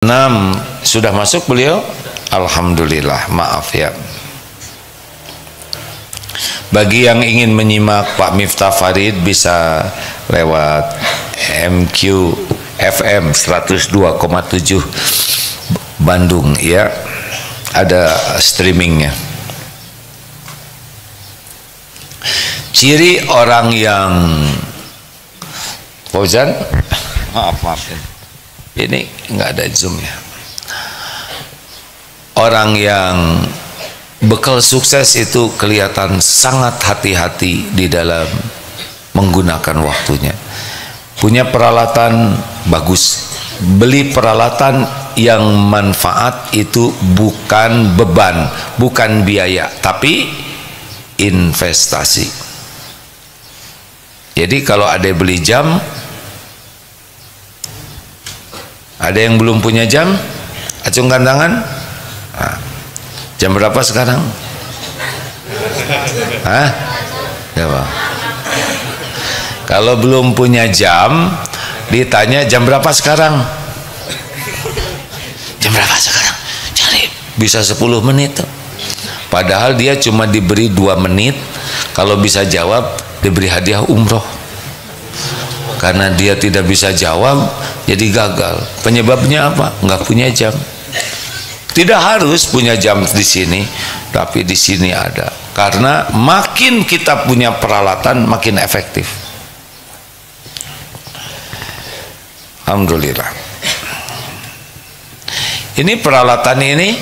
6 sudah masuk beliau? Alhamdulillah, maaf ya. Bagi yang ingin menyimak Pak Miftah Farid bisa lewat MQ FM 102,7 Bandung ya. Ada streamingnya. Ciri orang yang Fauzan, maaf ini nggak ada zoom ya. Orang yang bekal sukses itu kelihatan sangat hati-hati di dalam menggunakan waktunya. Punya peralatan bagus, beli peralatan yang manfaat itu bukan beban, bukan biaya, tapi investasi. Jadi kalau ada beli jam, ada yang belum punya jam, acungkan tangan. Nah, jam berapa sekarang? Hah? Coba. Kalau belum punya jam, ditanya jam berapa sekarang? Jam berapa sekarang? Cari, bisa 10 menit. Padahal dia cuma diberi 2 menit. Kalau bisa jawab, diberi hadiah umroh. Karena dia tidak bisa jawab, jadi gagal. Penyebabnya apa? Nggak punya jam. Tidak harus punya jam di sini, tapi di sini ada. Karena makin kita punya peralatan, makin efektif. Alhamdulillah. Ini peralatan ini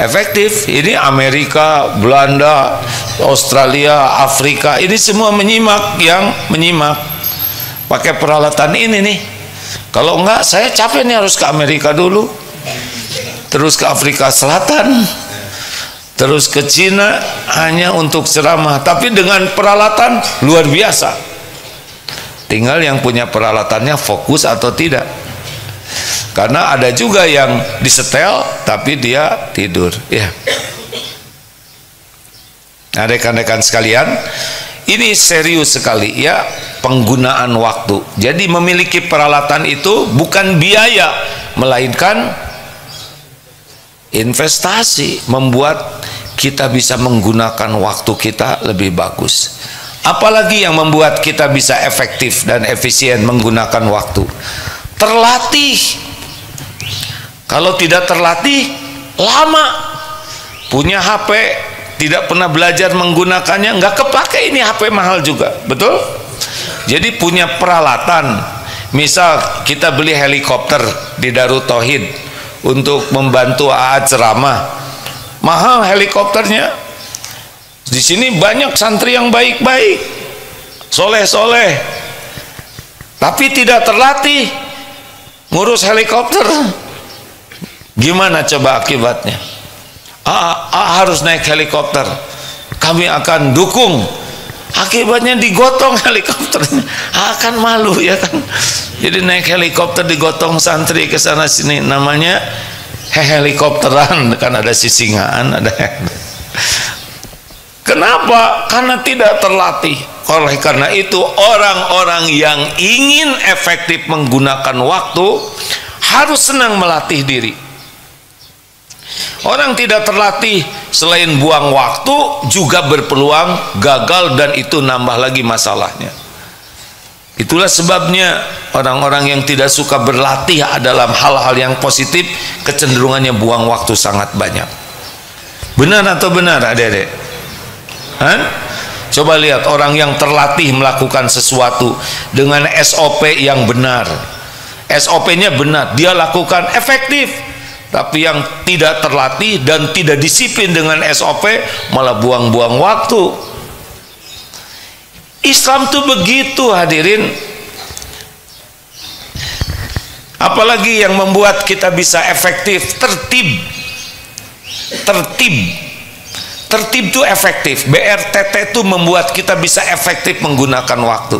efektif. Ini Amerika, Belanda, Australia, Afrika, ini semua menyimak, yang menyimak pakai peralatan ini nih. Kalau enggak, saya capek nih harus ke Amerika dulu, terus ke Afrika Selatan, terus ke Cina hanya untuk ceramah, tapi dengan peralatan luar biasa. Tinggal yang punya peralatannya fokus atau tidak. Karena ada juga yang disetel tapi dia tidur ya. Nah, rekan-rekan sekalian, ini serius sekali ya, penggunaan waktu. Jadi memiliki peralatan itu bukan biaya, melainkan investasi, membuat kita bisa menggunakan waktu kita lebih bagus. Apalagi yang membuat kita bisa efektif dan efisien menggunakan waktu? Terlatih. Kalau tidak terlatih, lama. Punya HP, tidak pernah belajar menggunakannya, nggak kepake. Ini HP mahal juga, betul? Jadi punya peralatan. Misal kita beli helikopter di Darut Tauhid untuk membantu AA ceramah, mahal helikopternya. Di sini banyak santri yang baik-baik, soleh-soleh, tapi tidak terlatih ngurus helikopter. Gimana coba akibatnya? Harus naik helikopter, kami akan dukung. Akibatnya digotong helikopternya, akan malu ya kan. Jadi naik helikopter digotong santri ke sana sini, namanya helikopteran, kan ada sisingaan, ada. Kenapa? Karena tidak terlatih. Oleh karena itu, orang-orang yang ingin efektif menggunakan waktu harus senang melatih diri. Orang tidak terlatih selain buang waktu juga berpeluang gagal, dan itu nambah lagi masalahnya. Itulah sebabnya orang-orang yang tidak suka berlatih dalam hal-hal yang positif, kecenderungannya buang waktu sangat banyak. Benar atau benar adik-adik? Coba lihat orang yang terlatih melakukan sesuatu dengan SOP yang benar, SOP-nya benar, dia lakukan efektif. Tapi yang tidak terlatih dan tidak disiplin dengan SOP malah buang-buang waktu. Islam tuh begitu hadirin. Apalagi yang membuat kita bisa efektif? Tertib. Tertib itu efektif. BRTT itu membuat kita bisa efektif menggunakan waktu.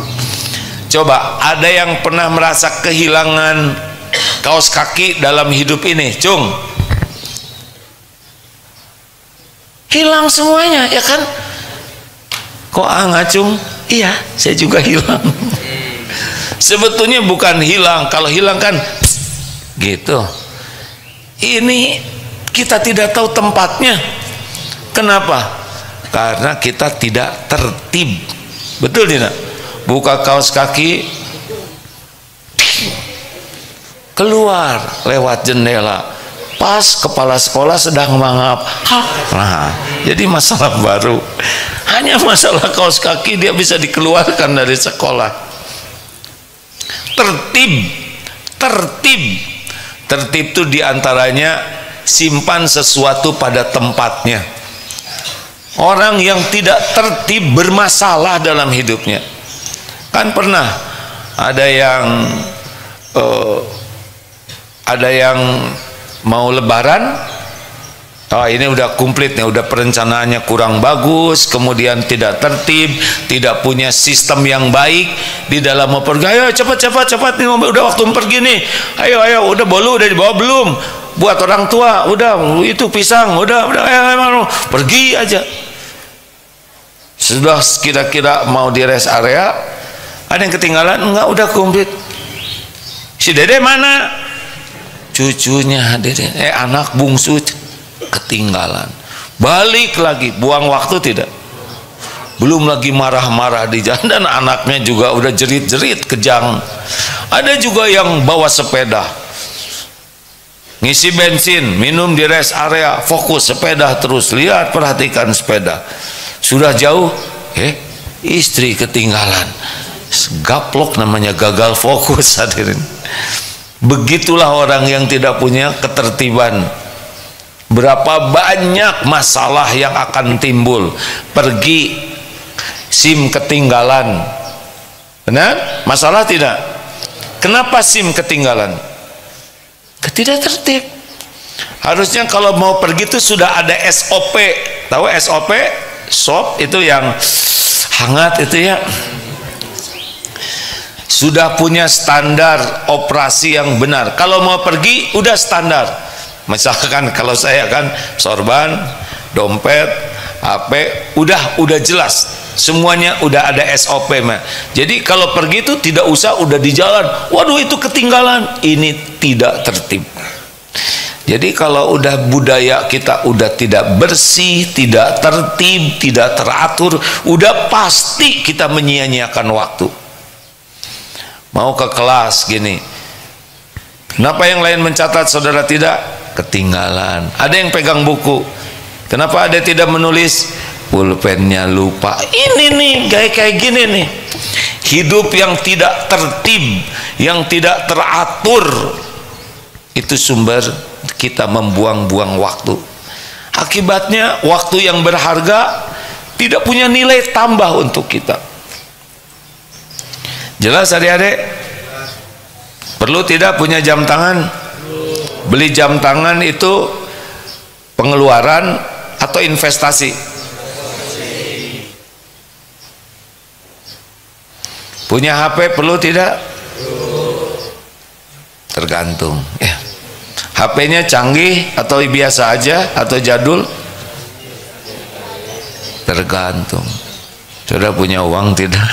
Coba, ada yang pernah merasa kehilangan kaos kaki dalam hidup ini? Cung, hilang semuanya ya kan? Kok ngacung? Iya, saya juga hilang. Sebetulnya bukan hilang. Kalau hilang kan gitu. ini kita tidak tahu tempatnya. Kenapa? Karena kita tidak tertib. Betul tidak? Buka kaos kaki, keluar lewat jendela, pas kepala sekolah sedang mangap. Nah, jadi masalah baru. Hanya masalah kaos kaki dia bisa dikeluarkan dari sekolah. Tertib itu diantaranya simpan sesuatu pada tempatnya. Orang yang tidak tertib bermasalah dalam hidupnya. Kan pernah ada yang mau lebaran, ini udah komplit nih, udah perencanaannya kurang bagus, kemudian tidak tertib, tidak punya sistem yang baik di dalam mau pergi. Ayo cepat nih, udah waktu pergi nih. Ayo udah bolu udah dibawa belum? Buat orang tua udah, itu pisang udah ayo, pergi aja. Sudah kira-kira mau di rest area, ada yang ketinggalan? Enggak, udah komplit. Si Dede mana? Cucunya Dede, anak bungsu ketinggalan. Balik lagi, buang waktu tidak? Belum lagi marah-marah di jalan, dan anaknya juga udah jerit-jerit kejang. Ada juga yang bawa sepeda, ngisi bensin, minum di rest area, fokus sepeda terus, lihat perhatikan sepeda. Sudah jauh, istri ketinggalan. Gaplok namanya, gagal fokus, hadirin. Begitulah orang yang tidak punya ketertiban. Berapa banyak masalah yang akan timbul. Pergi, SIM ketinggalan. Benar? Masalah tidak? Kenapa SIM ketinggalan? Tidak tertib. Harusnya kalau mau pergi itu sudah ada SOP. Tahu SOP? SOP itu yang hangat itu ya. Sudah punya standar operasi yang benar. Kalau mau pergi udah standar. Misalkan kalau saya kan sorban, dompet, HP, udah jelas. Semuanya udah ada SOP mah. Jadi kalau pergi itu tidak usah udah di jalan, waduh itu ketinggalan. Ini tidak tertib. Jadi kalau udah budaya kita udah tidak bersih, tidak tertib, tidak teratur, udah pasti kita menyia-nyiakan waktu. Mau ke kelas gini, kenapa yang lain mencatat saudara tidak? Ketinggalan. Ada yang pegang buku, kenapa ada tidak menulis? Pulpennya lupa. Ini nih kayak gini nih, hidup yang tidak tertib, yang tidak teratur, itu sumber kita membuang-buang waktu. Akibatnya waktu yang berharga tidak punya nilai tambah untuk kita. Jelas adik-adik? Perlu tidak punya jam tangan? Beli jam tangan itu pengeluaran atau investasi? Punya HP perlu tidak? Tergantung ya. HP-nya canggih atau biasa aja atau jadul? Tergantung. Sudah punya uang tidak?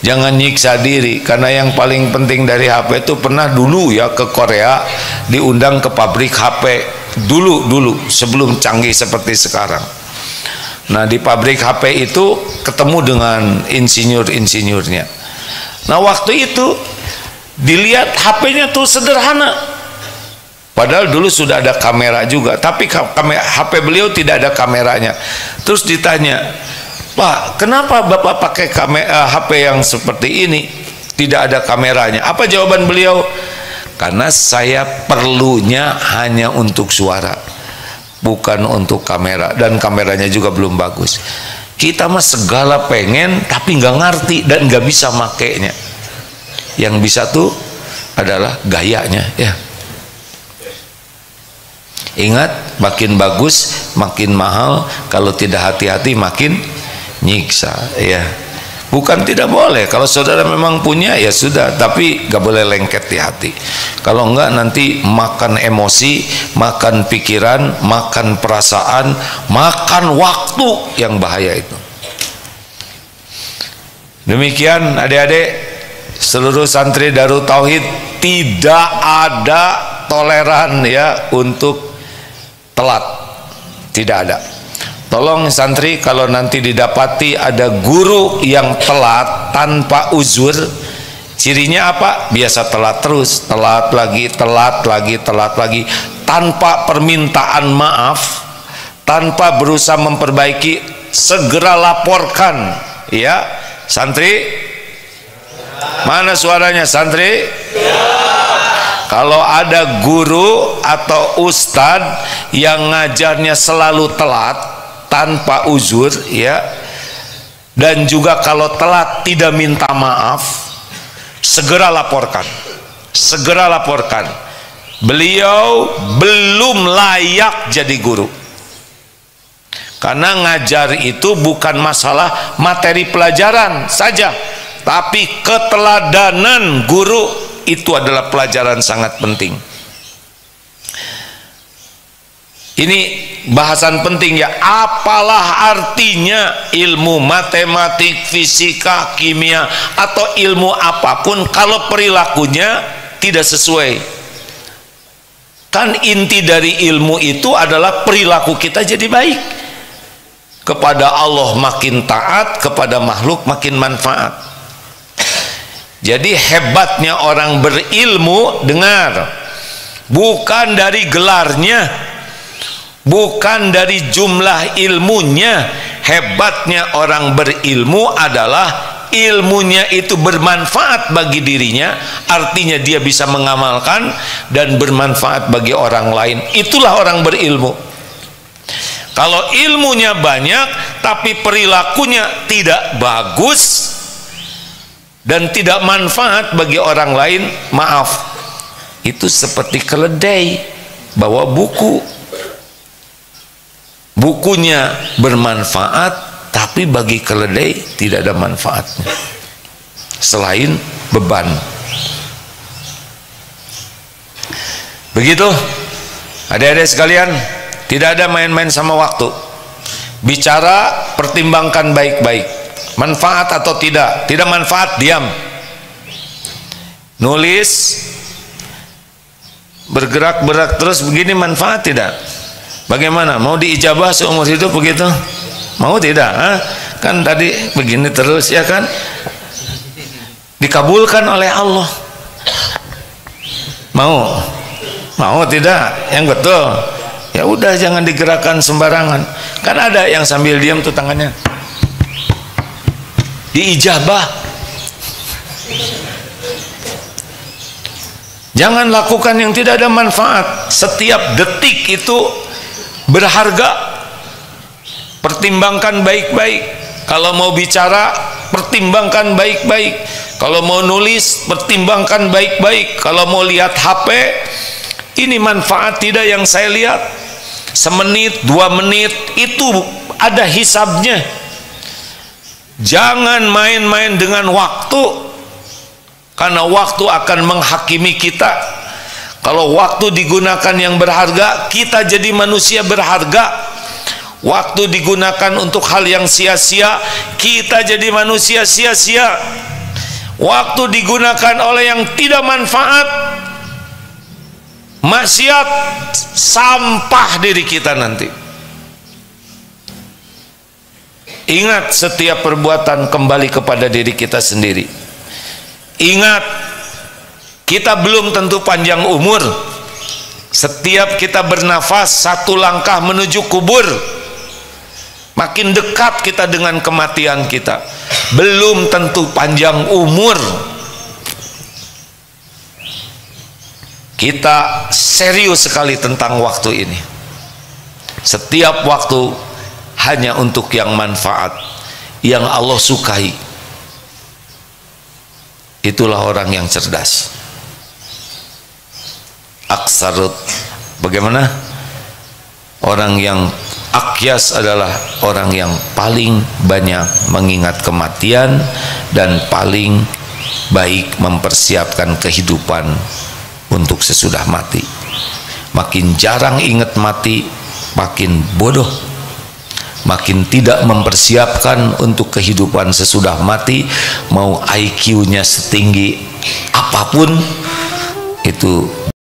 Jangan nyiksa diri, karena yang paling penting dari HP itu, pernah dulu ya ke Korea, diundang ke pabrik HP dulu sebelum canggih seperti sekarang. Nah di pabrik HP itu ketemu dengan insinyurnya. Nah waktu itu dilihat HP-nya tuh sederhana, padahal dulu sudah ada kamera juga, tapi HP beliau tidak ada kameranya. Terus ditanya, Pak, kenapa Bapak pakai HP yang seperti ini, tidak ada kameranya? Apa jawaban beliau? Karena saya perlunya hanya untuk suara, bukan untuk kamera, dan kameranya juga belum bagus. Kita mah segala pengen tapi nggak ngerti dan nggak bisa makainya. Yang bisa tuh adalah gayanya ya. Ingat, makin bagus makin mahal, kalau tidak hati-hati makin nyiksa ya. Bukan tidak boleh, kalau saudara memang punya ya sudah, tapi gak boleh lengket di hati. Kalau enggak nanti makan emosi, makan pikiran, makan perasaan, makan waktu, yang bahaya itu. Demikian adik-adik seluruh santri Darut Tauhid, tidak ada toleran ya untuk telat, tidak ada. Tolong santri, kalau nanti didapati ada guru yang telat tanpa uzur, cirinya apa? Biasa telat terus, telat lagi, tanpa permintaan maaf, tanpa berusaha memperbaiki, segera laporkan. Ya, santri, mana suaranya santri? Kalau ada guru atau ustadz yang ngajarnya selalu telat tanpa uzur, ya, dan juga kalau telat tidak minta maaf, segera laporkan, segera laporkan. Beliau belum layak jadi guru. Karena ngajar itu bukan masalah materi pelajaran saja, tapi keteladanan guru itu adalah pelajaran sangat penting. Ini bahasan penting ya. Apalah artinya ilmu matematik, fisika, kimia, atau ilmu apapun kalau perilakunya tidak sesuai. Kan inti dari ilmu itu adalah perilaku kita jadi baik. Kepada Allah makin taat, kepada makhluk makin manfaat. Jadi hebatnya orang berilmu, dengar, bukan dari gelarnya, bukan dari jumlah ilmunya. Hebatnya orang berilmu adalah ilmunya itu bermanfaat bagi dirinya, artinya dia bisa mengamalkan dan bermanfaat bagi orang lain. Itulah orang berilmu. Kalau ilmunya banyak tapi perilakunya tidak bagus dan tidak manfaat bagi orang lain, maaf, itu seperti keledai bawa buku. Bukunya bermanfaat tapi bagi keledai tidak ada manfaatnya selain beban. Begitu adik-adik sekalian, tidak ada main-main sama waktu. Bicara, pertimbangkan baik-baik, manfaat atau tidak. Tidak manfaat, diam. Nulis, bergerak-gerak terus begini, manfaat tidak? Bagaimana? Mau diijabah seumur hidup begitu? Mau tidak? Hah? Kan tadi begini terus, ya kan? Dikabulkan oleh Allah. Mau? Mau tidak? Yang betul. Ya udah, jangan digerakkan sembarangan. Kan ada yang sambil diam tuh tangannya diijabah. Jangan lakukan yang tidak ada manfaat. Setiap detik itu berharga. Pertimbangkan baik-baik. Kalau mau bicara, pertimbangkan baik-baik. Kalau mau nulis, pertimbangkan baik-baik. Kalau mau lihat HP, ini manfaat tidak yang saya lihat? Semenit, 2 menit, itu ada hisabnya. Jangan main-main dengan waktu, karena waktu akan menghakimi kita. Kalau waktu digunakan yang berharga, kita jadi manusia berharga. Waktu digunakan untuk hal yang sia-sia, kita jadi manusia sia-sia. Waktu digunakan oleh yang tidak manfaat, maksiat, sampah diri kita nanti. Ingat, setiap perbuatan kembali kepada diri kita sendiri. Ingat, kita belum tentu panjang umur. Setiap kita bernafas, satu langkah menuju kubur. Makin dekat kita dengan kematian kita. Belum tentu panjang umur. Kita serius sekali tentang waktu ini. Setiap waktu hanya untuk yang manfaat, yang Allah sukai. Itulah orang yang cerdas. Aksarut, bagaimana? Orang yang akyas adalah orang yang paling banyak mengingat kematian dan paling baik mempersiapkan kehidupan untuk sesudah mati. Makin jarang ingat mati, makin bodoh. Makin tidak mempersiapkan untuk kehidupan sesudah mati, mau IQ-nya setinggi apapun, itu